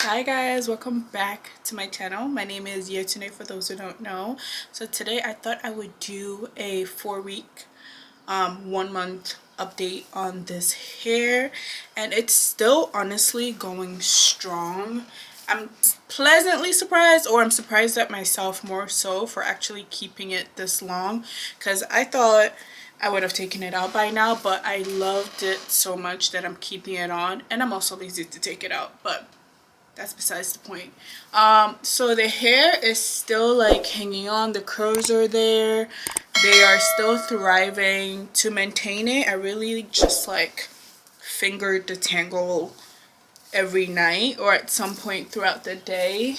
Hi guys, welcome back to my channel. My name is Yetune for those who don't know. So today I thought I would do a 4-week 1 month update on this hair, and it's still honestly going strong. I'm pleasantly surprised, or I'm surprised at myself more so for actually keeping it this long, because I thought I would have taken it out by now, but I loved it so much that I'm keeping it on, and I'm also lazy to take it out, but that's besides the point. So the hair is still like hanging on, the curls are there, they are still thriving. To maintain it, I really just like fingered the tangle every night or at some point throughout the day,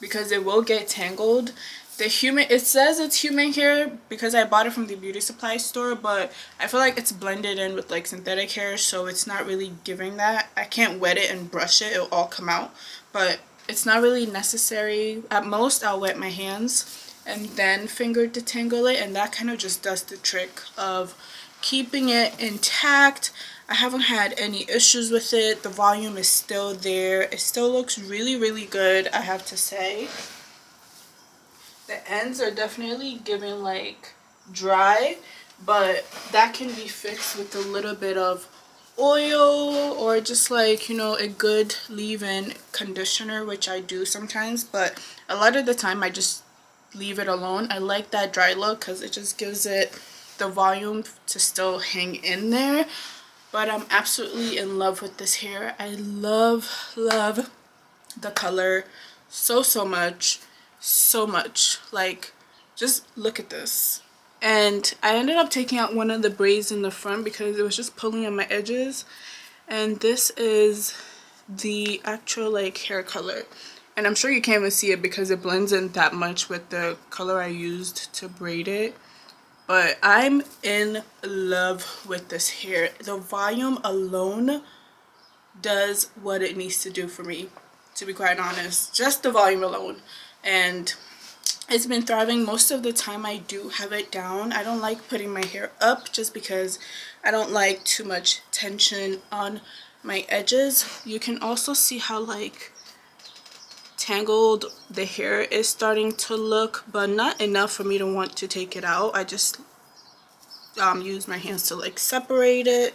because it will get tangled. It says it's human hair because I bought it from the beauty supply store, but I feel like it's blended in with like synthetic hair, so it's not really giving that. I can't wet it and brush it, it'll all come out, but it's not really necessary. At most I'll wet my hands and then finger detangle it, and that kind of just does the trick of keeping it intact. I haven't had any issues with it. The volume is still there. It still looks really good, I have to say. The ends are definitely giving like dry, but that can be fixed with a little bit of oil or just like, you know, a good leave-in conditioner, which I do sometimes, but a lot of the time I just leave it alone. I like that dry look because it just gives it the volume to still hang in there. But I'm absolutely in love with this hair. I love the color so much, so much. Like, just look at this. And I ended up taking out one of the braids in the front because it was just pulling on my edges, and this is the actual like hair color, and I'm sure you can't even see it because it blends in that much with the color I used to braid it. But I'm in love with this hair. The volume alone does what it needs to do for me, to be quite honest. Just the volume alone. And it's been thriving. Most of the time I do have it down. I don't like putting my hair up just because I don't like too much tension on my edges. You can also see how like tangled the hair is starting to look, but not enough for me to want to take it out. I just use my hands to like separate it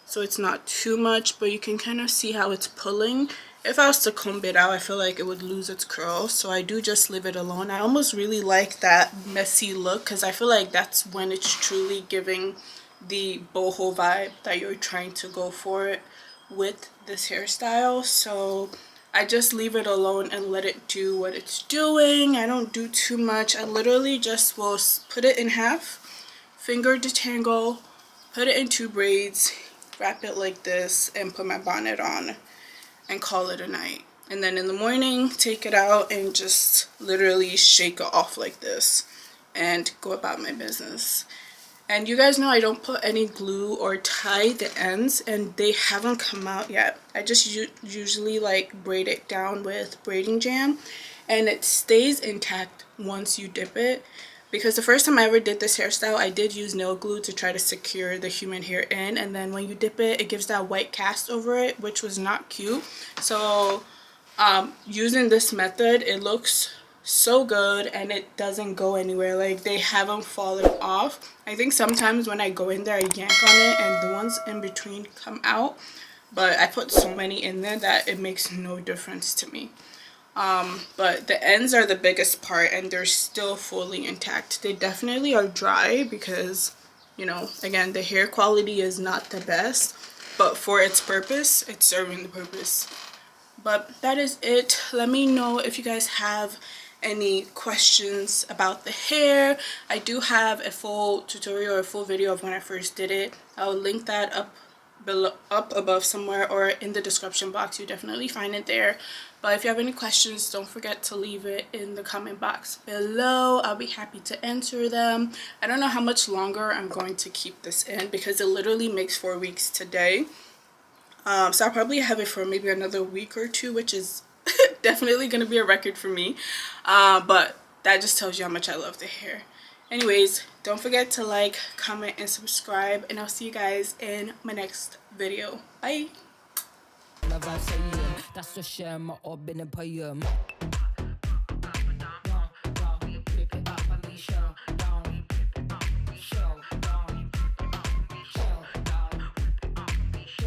so it's not too much, but you can kind of see how it's pulling. If I was to comb it out, I feel like it would lose its curl, so I do just leave it alone. I almost really like that messy look because I feel like that's when it's truly giving the boho vibe that you're trying to go for with this hairstyle. So I just leave it alone and let it do what it's doing. I don't do too much. I literally just will put it in half, finger detangle, put it in 2 braids, wrap it like this, and put my bonnet on and call it a night. And then in the morning, take it out and just literally shake it off like this and go about my business. And you guys know I don't put any glue or tie the ends, and they haven't come out yet. I just usually like braid it down with braiding jam, and it stays intact once you dip it. Because the first time I ever did this hairstyle, I did use nail glue to try to secure the human hair in, and then when you dip it, it gives that white cast over it, which was not cute. So using this method, it looks so good and it doesn't go anywhere. Like, they haven't fallen off. I think sometimes when I go in there, I yank on it and the ones in between come out, but I put so many in there that it makes no difference to me. But the ends are the biggest part, and they're still fully intact. They definitely are dry because, you know, again, the hair quality is not the best, but for its purpose, it's serving the purpose. But that is it. Let me know if you guys have any questions about the hair. I do have a full tutorial or a full video of when I first did it. I'll link that up below, up above somewhere, or in the description box. You definitely find it there. But if you have any questions, don't forget to leave it in the comment box below. I'll be happy to answer them. I don't know how much longer I'm going to keep this in because it literally makes 4 weeks today. So I'll probably have it for maybe another week or 2, which is definitely going to be a record for me. But that just tells you how much I love the hair. Anyways, don't forget to like, comment, and subscribe, and I'll see you guys in my next video. Bye! Vad säger? That's så kär med abben på